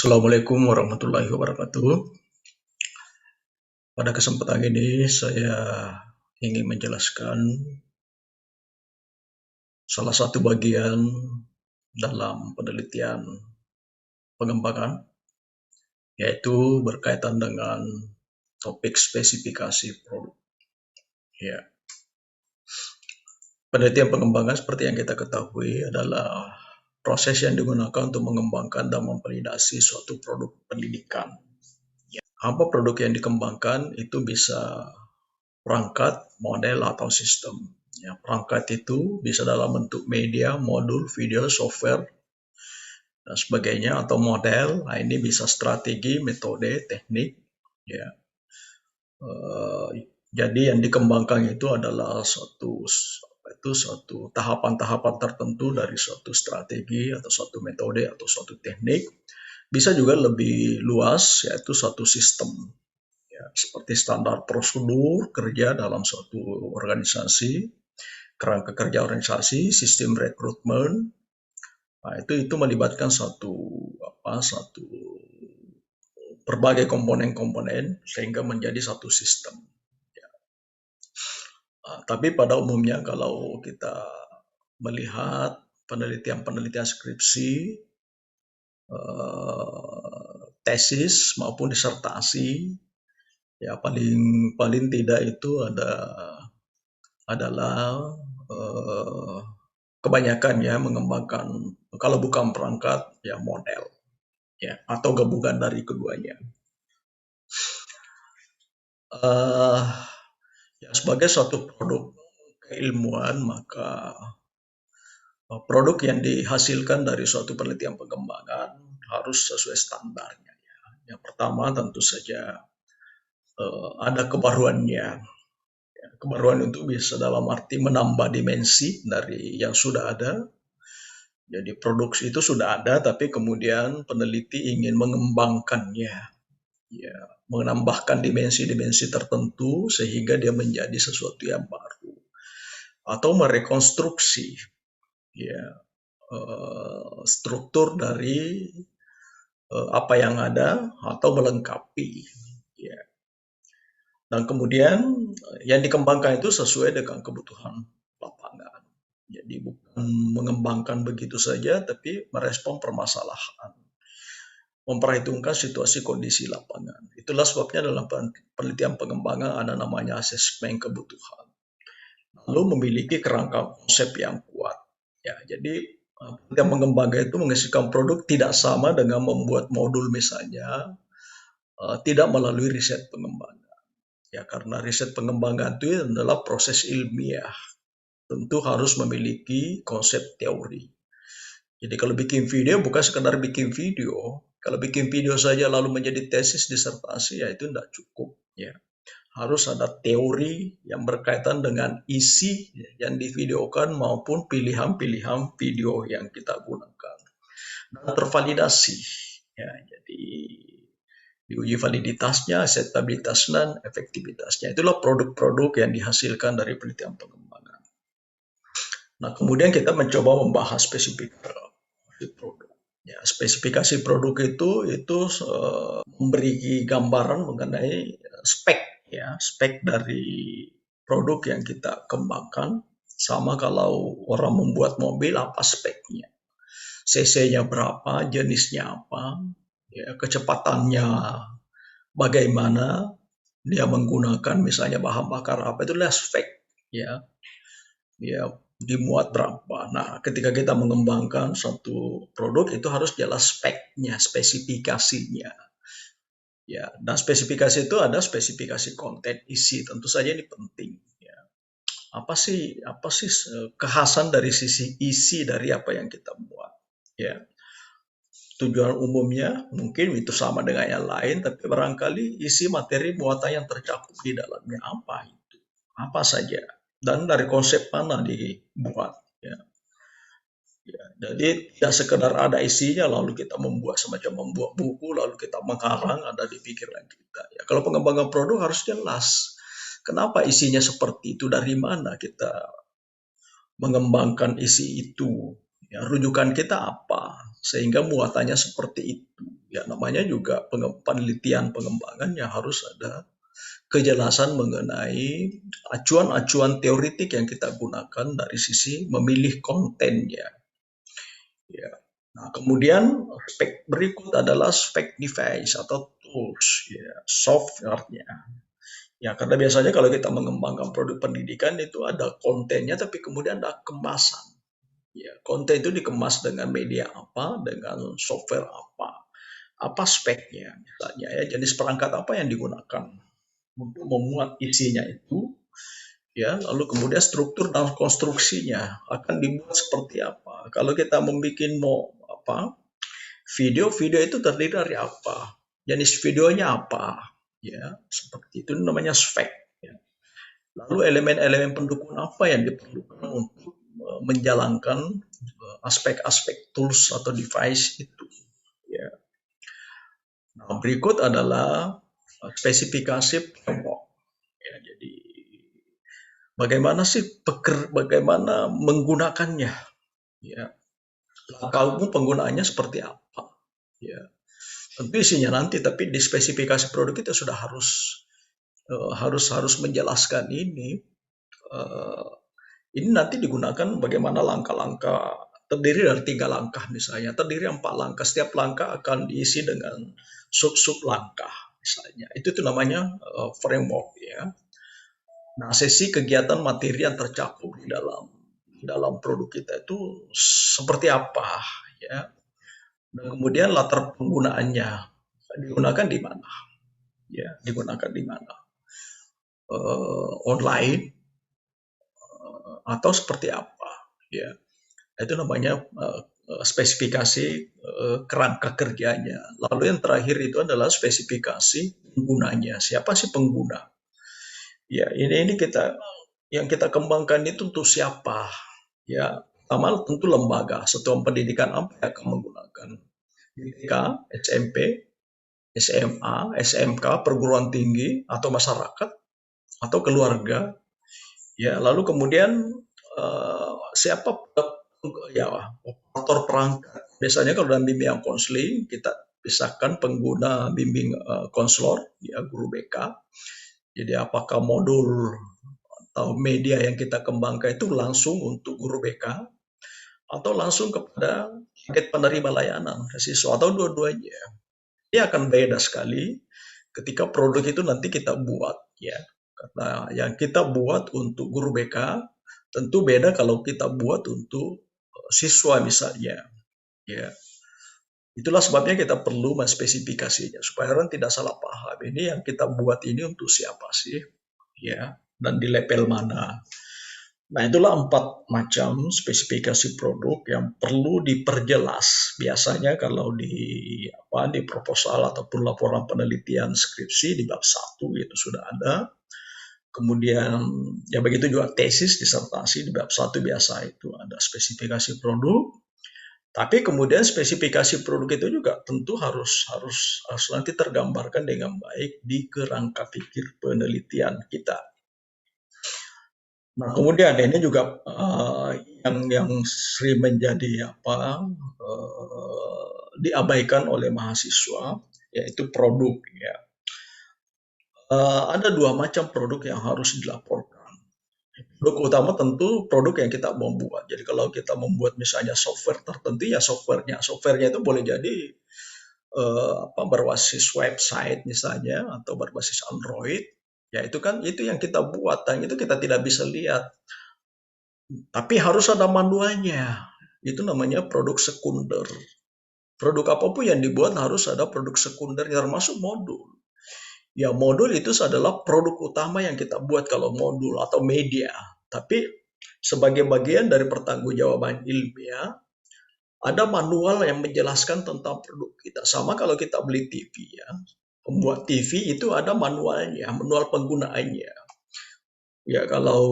Assalamualaikum warahmatullahi wabarakatuh. Pada kesempatan ini saya ingin menjelaskan salah satu bagian dalam penelitian pengembangan, yaitu berkaitan dengan topik spesifikasi produk. Ya, penelitian pengembangan seperti yang kita ketahui adalah proses yang digunakan untuk mengembangkan dan memvalidasi suatu produk pendidikan. Apa produk yang dikembangkan itu bisa perangkat, model, atau sistem. Ya, perangkat itu bisa dalam bentuk media, modul, video, software, dan sebagainya, atau model. Nah, ini bisa strategi, metode, teknik. Ya. Jadi yang dikembangkan itu adalah suatu tahapan-tahapan tertentu dari suatu strategi atau suatu metode atau suatu teknik. Bisa juga lebih luas, yaitu suatu sistem. Ya, seperti standar prosedur kerja dalam suatu organisasi, kerangka kerja organisasi, sistem rekrutmen. Nah, itu melibatkan satu berbagai komponen-komponen sehingga menjadi satu sistem. Ya. Tapi pada umumnya kalau kita melihat penelitian skripsi, tesis maupun disertasi, ya paling tidak itu adalah kebanyakan ya mengembangkan, kalau bukan perangkat ya model, ya, atau gabungan dari keduanya. Ya, sebagai suatu produk keilmuan, maka produk yang dihasilkan dari suatu penelitian pengembangan harus sesuai standarnya. Ya. Yang pertama tentu saja ada kebaruannya. Ya, kebaruan itu bisa dalam arti menambah dimensi dari yang sudah ada. Jadi produksi itu sudah ada, tapi kemudian peneliti ingin mengembangkannya, ya, menambahkan dimensi-dimensi tertentu sehingga dia menjadi sesuatu yang baru, atau merekonstruksi, ya, struktur dari apa yang ada atau melengkapi. Ya. Dan kemudian yang dikembangkan itu sesuai dengan kebutuhan lapangan. Jadi bukan mengembangkan begitu saja, tapi merespon permasalahan, memperhitungkan situasi kondisi lapangan. Itulah sebabnya dalam penelitian pengembangan ada namanya asesmen kebutuhan. Lalu memiliki kerangka konsep yang kuat. Ya, jadi penelitian pengembangan itu menghasilkan produk tidak sama dengan membuat modul misalnya, tidak melalui riset pengembangan. Ya, karena riset pengembangan itu adalah proses ilmiah. Tentu harus memiliki konsep teori. Jadi kalau bikin video bukan sekedar bikin video. Kalau bikin video saja lalu menjadi tesis disertasi, ya itu tidak cukup. Ya. Harus ada teori yang berkaitan dengan isi yang divideokan maupun pilihan-pilihan video yang kita gunakan. Dan tervalidasi. Ya, jadi diuji validitasnya, akseptabilitasnya, dan efektivitasnya. Itulah produk-produk yang dihasilkan dari penelitian pengembangan. Nah, kemudian kita mencoba membahas spesifikasi produk. Ya, spesifikasi produk itu memberi gambaran mengenai spek, ya, spek dari produk yang kita kembangkan. Sama kalau orang membuat mobil, apa speknya? CC-nya berapa, jenisnya apa, ya, kecepatannya bagaimana, dia menggunakan misalnya bahan bakar apa, itulah spek, ya. Ya, dimuat berapa. Nah, ketika kita mengembangkan satu produk itu harus jelas speknya, spesifikasinya. Ya, dan spesifikasi itu ada spesifikasi konten, isi. Tentu saja ini penting. Ya. Apa sih kekhasan dari sisi isi dari apa yang kita buat? Ya. Tujuan umumnya mungkin itu sama dengan yang lain, tapi barangkali isi materi muatan yang tercakup di dalamnya apa itu, apa saja, dan dari konsep mana dibuat. Ya. Ya, jadi tidak sekedar ada isinya lalu kita membuat semacam membuat buku lalu kita mengarang ada di pikiran kita. Ya, kalau pengembangan produk harus jelas kenapa isinya seperti itu, dari mana kita mengembangkan isi itu. Ya, rujukan kita apa sehingga muatannya seperti itu. Ya, namanya juga penelitian pengembangan yang harus ada kejelasan mengenai acuan-acuan teoritik yang kita gunakan dari sisi memilih kontennya. Ya. Nah, kemudian spek berikut adalah spek device atau tools, ya, software-nya. Ya, karena biasanya kalau kita mengembangkan produk pendidikan itu ada kontennya, tapi kemudian ada kemasan. Ya, konten itu dikemas dengan media apa, dengan software apa speknya, misalnya ya jenis perangkat apa yang digunakan untuk memuat isinya itu, ya lalu kemudian struktur dan konstruksinya akan dibuat seperti apa. Kalau kita membuat mau apa video itu terdiri dari apa, jenis videonya apa, ya seperti itu namanya spek. Ya. Lalu elemen-elemen pendukung apa yang diperlukan untuk menjalankan aspek-aspek tools atau device itu. Ya. Nah, berikut adalah spesifikasi framework. Ya, jadi bagaimana menggunakannya? Ya, langkahmu penggunaannya seperti apa? Ya, tentu isinya nanti, tapi di spesifikasi produk kita sudah harus menjelaskan ini. Uh, ini nanti digunakan bagaimana langkah-langkah terdiri dari 3 langkah misalnya, terdiri 4 langkah. Setiap langkah akan diisi dengan sub-sub langkah misalnya. Itu namanya framework ya. Nah, sesi kegiatan materi yang tercakup di dalam produk kita itu seperti apa ya. Dan kemudian latar penggunaannya digunakan di mana? Ya, digunakan di mana? Online atau seperti apa? Ya, itu namanya spesifikasi kerangka kerjanya. Lalu yang terakhir itu adalah spesifikasi penggunanya. Siapa sih pengguna? Ya, ini yang kita kembangkan itu untuk siapa? Ya, pertama tentu lembaga, satuan pendidikan apa yang akan menggunakan? TK, SMP, SMA, SMK, perguruan tinggi, atau masyarakat, atau keluarga. Ya, lalu kemudian siapa ya operator perangkat. Biasanya kalau dalam bimbingan konseling kita pisahkan pengguna bimbing konselor, ya guru BK. Jadi apakah modul atau media yang kita kembangkan itu langsung untuk guru BK atau langsung kepada target penerima layanan siswa atau dua-duanya. Ini akan beda sekali ketika produk itu nanti kita buat ya. Karena yang kita buat untuk guru BK tentu beda kalau kita buat untuk siswa misalnya. Ya. Itulah sebabnya kita perlu menspesifikasinya supaya orang tidak salah paham. Ini yang kita buat ini untuk siapa sih? Ya, dan di level mana? Nah, itulah 4 macam spesifikasi produk yang perlu diperjelas. Biasanya kalau di proposal ataupun laporan penelitian skripsi di bab 1 itu sudah ada. Kemudian ya begitu juga tesis disertasi di bab 1 biasa itu ada spesifikasi produk. Tapi kemudian spesifikasi produk itu juga tentu harus nanti tergambarkan dengan baik di kerangka pikir penelitian kita. Nah, kemudian ini juga yang sering menjadi diabaikan oleh mahasiswa, yaitu produk. Ya. Ada 2 macam produk yang harus dilaporkan. Produk utama tentu produk yang kita mau buat. Jadi kalau kita membuat misalnya software tertentu ya softwarenya. Softwarenya itu boleh jadi berbasis website misalnya atau berbasis Android. Ya itu yang kita buat dan itu kita tidak bisa lihat. Tapi harus ada manualnya. Itu namanya produk sekunder. Produk apapun yang dibuat harus ada produk sekunder termasuk modul. Ya modul itu adalah produk utama yang kita buat kalau modul atau media. Tapi sebagai bagian dari pertanggungjawaban ilmiah, ada manual yang menjelaskan tentang produk kita. Sama kalau kita beli TV ya. Pembuat TV itu ada manualnya, manual penggunaannya. Ya kalau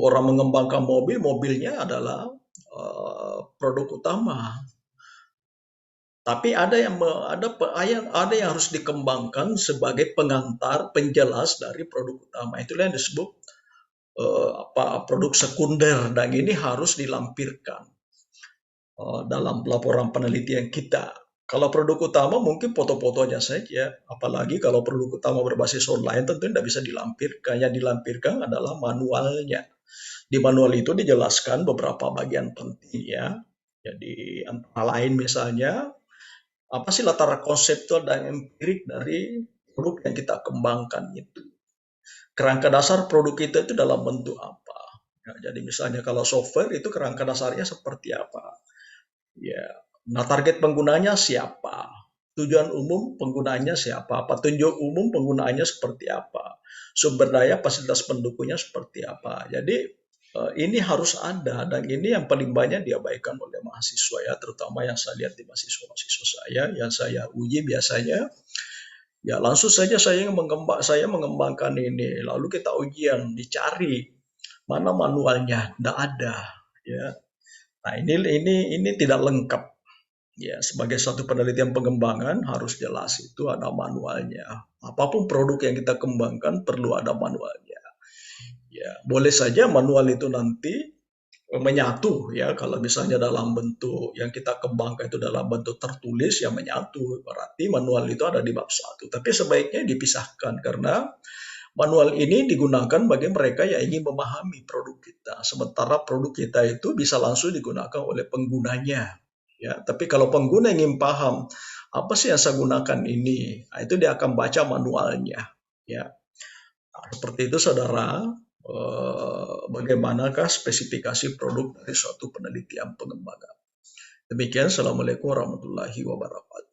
orang mengembangkan mobilnya adalah produk utama. Tapi ada yang harus dikembangkan sebagai pengantar, penjelas dari produk utama. Itulah yang disebut produk sekunder dan ini harus dilampirkan. dalam laporan penelitian kita. Kalau produk utama mungkin foto-fotonya saja, apalagi kalau produk utama berbasis online tentu tidak bisa dilampirkan. Yang dilampirkan adalah manualnya. Di manual itu dijelaskan beberapa bagian penting ya. Jadi antara lain misalnya apa sih latar konseptual dan empirik dari produk yang kita kembangkan itu. Kerangka dasar produk kita itu dalam bentuk apa? Ya, jadi misalnya kalau software itu kerangka dasarnya seperti apa? Ya, nah target penggunanya siapa? Tujuan umum penggunanya siapa? Petunjuk umum penggunaannya seperti apa? Sumber daya fasilitas pendukungnya seperti apa? Jadi ini harus ada dan ini yang paling banyak diabaikan oleh mahasiswa ya, terutama yang saya lihat di mahasiswa-mahasiswa saya yang saya uji biasanya ya langsung saja saya mengembangkan ini lalu kita ujian dicari mana manualnya tidak ada ya. Nah ini tidak lengkap. Ya, sebagai satu penelitian pengembangan harus jelas itu ada manualnya. Apapun produk yang kita kembangkan perlu ada manualnya. Ya, boleh saja manual itu nanti menyatu ya kalau misalnya dalam bentuk yang kita kembangkan itu dalam bentuk tertulis yang menyatu berarti manual itu ada di bab 1. Tapi sebaiknya dipisahkan karena manual ini digunakan bagi mereka yang ingin memahami produk kita. Sementara produk kita itu bisa langsung digunakan oleh penggunanya. Ya, tapi kalau pengguna ingin paham apa sih yang saya gunakan ini, nah, itu dia akan baca manualnya. Ya, nah, seperti itu saudara. Bagaimanakah spesifikasi produk dari suatu penelitian pengembangan? Demikian, Assalamualaikum warahmatullahi wabarakatuh.